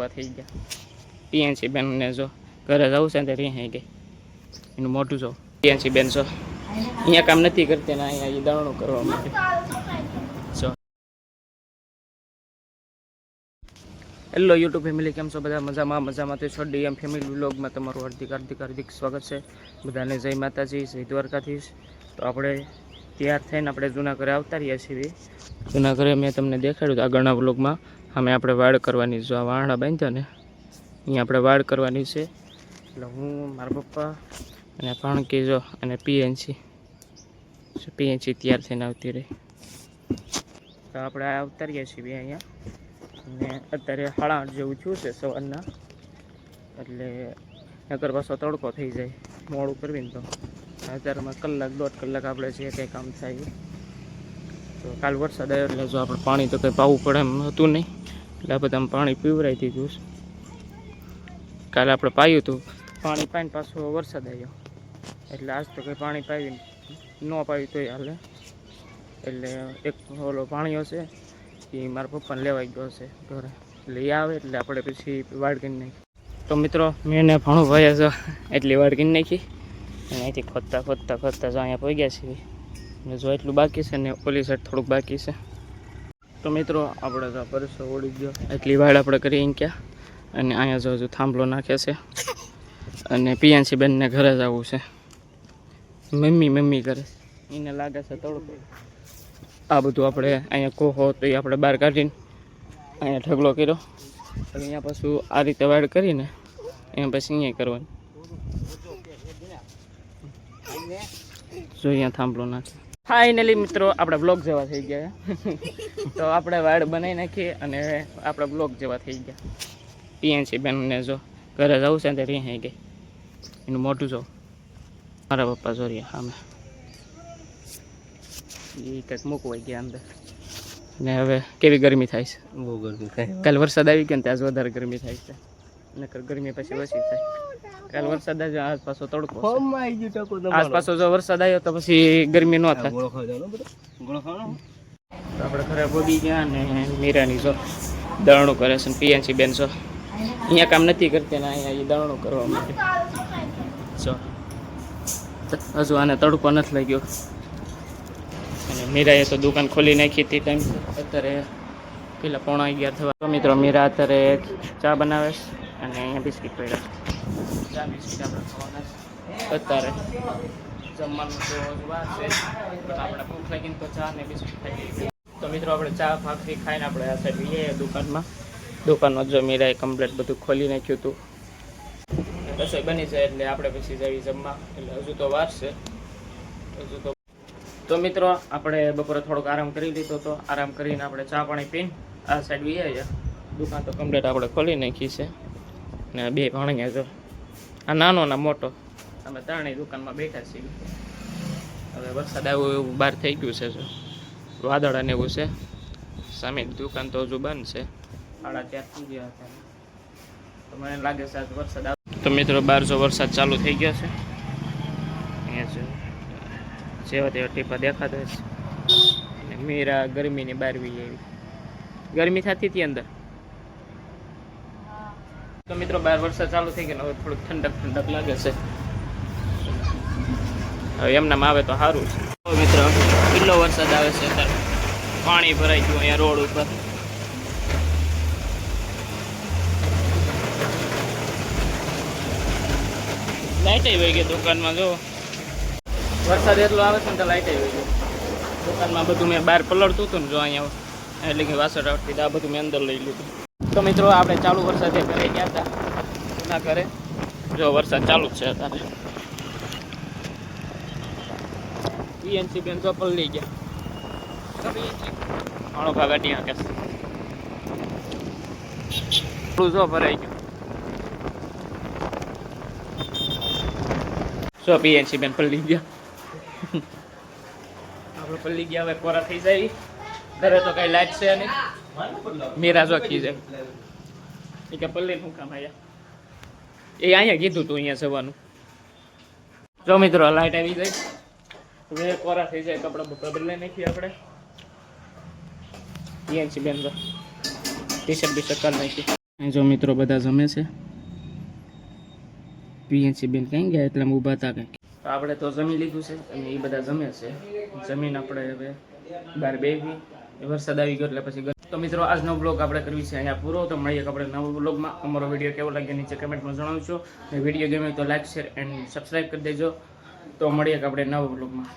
થઈ ગયા પીએનસી બેન ને જો ઘરે જવું છે ને ત્યાં રહી ગઈ એનું મોટું જો પીએનસી બેન છો અહીંયા કામ નથી કરતી ને અહીંયા દળણું કરવા માટે જો હેલો યુટ્યુબ ફેમિલી કેમ છો બધા મજામાં તો છો ડીએમ ફેમિલી વ્લોગમાં તમારું હાર્દિક સ્વાગત છે બધાને જય માતાજી જય દ્વારકાધીશ તો આપણે તૈયાર થઈને આપણે જૂના ઘરે આવતા રહ્યા છીએ જૂના ઘરે મેં તમને દેખાડ્યું આગળના વ્લોગમાં અમે આપણે વાડ કરવાની જો આ વાહણા બાંધ્યા ને અહીંયા આપણે વાડ કરવાની છે એટલે હું મારા પપ્પા અને ભાણકી જો અને પીએનસી તૈયાર થઈને આવતી રહી તો આપણે આવતા રહ્યા છીએ અહીંયા ને અત્યારે 8:30 જેવું થયું છે સવારના એટલે નકર પાછો તડકો થઈ જાય મોડું કરવીને તો અત્યારમાં કલાક દોઢ કલાક આપણે જે કંઈ કામ થાય તો કાલ વરસાદ આવ્યો એટલે જો આપણે પાણી તો કંઈ પાવું પડે એમ હતું નહીં એટલે આ બધા પાણી પીવરાઈ દીધું કાલે આપણે પાયું હતું પાણી પાઈને પાછો વરસાદ આવ્યો એટલે આજ તો કંઈ પાણી પાવી ન પાવ્યું તોય હાલે એટલે એક ઓલો પાણીઓ છે એ મારા પપ્પાને લેવાઈ ગયો છે ઘરે એટલે એ આવે એટલે આપણે પછી વાડ કરી નાખી તો મિત્રો મેં ને ભાણું ભાઈ છે એટલી વાડ કરી નાખી અને અહીંથી ખોદતા જો અહીંયા પહોંચ્યા છીએ ને જો એટલું બાકી છે ને ઓલી સાઈડ થોડુંક બાકી છે તો મિત્રો આપણે તો પરસો ઓળી ગયો એટલી વાડ આપણે કરી ક્યાં અને અહીંયા જો થાંભલો નાખે છે અને પીએનસી બેનને ઘરે જ આવવું છે મમ્મી કરે એને લાગે છે તડકો આ બધું આપણે અહીંયા કોહો તો એ આપણે બહાર કાઢીને અહીંયા ઢગલો કર્યો અહીંયા પાછું આ રીતે વાડ કરીને અહીંયા પછી અહીંયા કરવાનું જો અહીંયા થાંભલો નાખે ફાઇનલી મિત્રો આપણે બ્લોગ જેવા થઈ ગયા તો આપણે વાડ બનાવી નાખીએ અને આપણે બ્લોગ જેવા થઈ ગયા પીએનસી બેનને જો ઘરે જવું છે ને ત્યાં રહી ગઈ એનું મોટું જો મારા પપ્પા જોરિયા સામે એ કંઈક મૂકવાઈ ગયા અંદર ને હવે કેવી ગરમી થાય છે બહુ ગરમી થાય કાલે વરસાદ આવી ગયો ને ત્યાં જ વધારે ગરમી થાય છે નકર ગરમી પછી ઓછી થાય કાલે વરસાદ આવ્યો આજ પાછો તડકો આજ પાછો જો વરસાદ આવ્યો તો પછી ગરમી ન થાય તો આપણે ઘરે ભોગી ગયા ને મીરાની જો દળણું કરે છે પીએનસી બેન છો અહીંયા કામ નથી કરતી ને અહીંયા દળણું કરવા માટે જો હજુ આને તડકો નથી લાગ્યો અને મીરાએ તો દુકાન ખોલી નાખી હતી ટાઈમ અત્યારે પેલા 11:30 થવા તો મિત્રો મીરા અત્યારે ચા બનાવે છે અને અહીંયા બિસ્કિટ પડ્યા ચા બિસ્કિટ આપણે ખાવાના અત્યારે જમવાનું તો વાર છે પણ આપણે ભૂખ લાગીને તો ચા ને બિસ્કિટ ખાઈ તો મિત્રો આપણે ચા ભાખરી ખાઈને આપણે આ સાઈડ જઈએ દુકાનમાં જો મીરાએ કમ્પ્લેટ બધું ખોલી નાખ્યું હતું રસોઈ બની જાય એટલે આપણે પછી જઈએ જમવા એટલે હજુ તો વાર છે તો મિત્રો આપણે બપોરે થોડોક આરામ કરી લીધો તો આરામ કરીને આપણે ચા પાણી પીને આ સાઈડ વી આવ્યા દુકાન તો કમ્પ્લીટ આપણે ખોલી નાખી છે ને બે ભાણિયા જો આ નાનો ના મોટો અમે ત્રણેય દુકાનમાં બેઠા છીએ હવે વરસાદ આવ્યો એવું બહાર થઈ ગયું છે જો વાદળા ને એવું છે સામે દુકાન તો હજુ બંધ છે 4:30 થઈ ગયા હતા તો મને લાગે છે આજ વરસાદ આવે તો મિત્રો બહાર જો વરસાદ ચાલુ થઈ ગયો છે અહીંયા જો જેવા તેવા ટીપા દેખાતા છે અને મીરા ગરમીની બહાર વી આવી ગરમી થતી હતી અંદર તો મિત્રો બહાર વરસાદ ચાલુ થઈ ગયો હવે થોડુંક ઠંડક લાગે છે હવે એમનામ આવે તો સારું છે તો મિત્રો કેટલો વરસાદ આવે છે અત્યારે પાણી ભરાઈ ગયું અહીંયા રોડ ઉપર લાઈટ આવી ગઈ દુકાનમાં જો વરસાદ એટલો આવે છે ને તો લાઈટ આવી ગઈ દુકાનમાં બધું મેં બહાર પલળતું હતું ને જો અહીંયા એટલે કે વાસણ આવતી આ બધું મેં અંદર લઈ લીધું તો મિત્રો આપણે ચાલુ વરસાદે ઘરે ગયા હતા ના ઘરે જો વરસાદ ચાલુ જ છે અત્યારે પીએનસી બેન ચોપલ લઈ ગયા ઘણો ભાગાટી આંકે જો ભરાઈ ગયું જો પીએનસી બેન પલ્લી ગયા આપણે પલ્લી ગયા હવે કોરા થઈ જાય ઘરે તો કઈ લાઈટ છે નહીં મીરા જો ખી જાય એ કે પલ્લી શું કામ આયા એ અહીંયા કીધું તું અહીંયા જવાનું જો મિત્રો લાઈટ આવી જાય હવે કોરા થઈ જાય કપડા બપડા બદલાઈ નાખીએ આપણે પીએનસી બેન ટી શર્ટ કરી નાખી જો મિત્રો બધા જમે છે. પીએનસી બેન કઈ ગયા એટલે ઊભા હતા કંઈક. આપણે તો જમી લીધું છે અને એ બધા જમે છે. જમીન આપણે હવે બહાર બેસી વરસાદ આવી ગયો એટલે પછી. તો મિત્રો આજનો બ્લોગ આપણે કરવી છે અહીંયા પૂરો. તો મળીએ આપણે નવા બ્લોગમાં. અમારો વિડીયો કેવો લાગે નીચે કમેન્ટમાં જણાવજો. અને વિડીયો ગમે તો લાઈક શેર એન્ડ સબસ્ક્રાઈબ કરી દેજો. તો મળીએ આપણે નવા બ્લોગમાં.